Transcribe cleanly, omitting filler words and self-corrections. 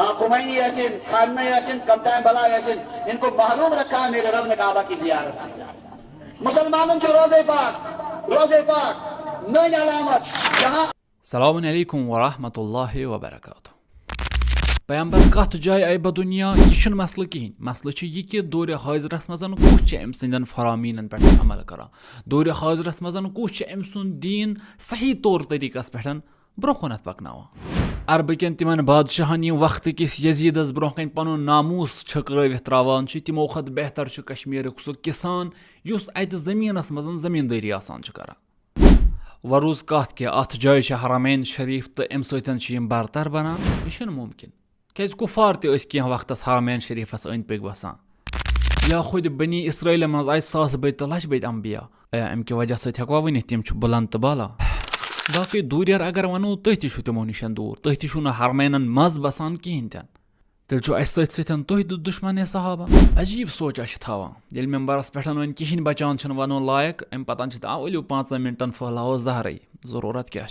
खुमैनी यासिन, खामना यासिन, कप्तान बला यासिन, इनको महरूम रखा है मेरे रब ने काबा की जियारत से। मुसलमानों को रोजे पाक नई अलामत जहां। अस्सलामु अलैकुम वरहमतुल्लाहि वबरकातुहू। पैगंबर कत जाय आय दुनिया यह मसल कहें। मसल यह कि दौर हाजरस मज कुछ अम सदन फरामीन पे अमल कर। दौर हाजरस मज कुछ अम सुंद दीन सही तौर तरीकस पे ब्रो कुन पकना। अरब कन तिमन बादशाहन यम वक्त किस यजीदस ब्रो कन पन नामूस छकरवित त्रावान तिमो खत बेहतर कश्मीर सह किसान युस अत जमीनस मज जमींदारी आसान कर। वरूज कत कि अत जाय हरमैन शरीफ तो अम सम बरतर बनान यह मुमकिन क्या कुफार तह वक्त हरमैन शरीफस अंद पक बसान या खुद बनी इसराइल मज आय सास बद तो लच बद अम्बिया अम कि वजह सका वन तम बुलंद तो बाला। बाकी दूरियर अगर वनो तुह तमो निश दूर तुह हरमैनन मज बसान कहें तेल तुह दुश्मन सहाबा। अजीब सोचा थवान मेम्बरस पे वन कहें बचान वन लायक अम पतान वलियो 5 मिनटन फहलाओ जहर जरूरत क्या।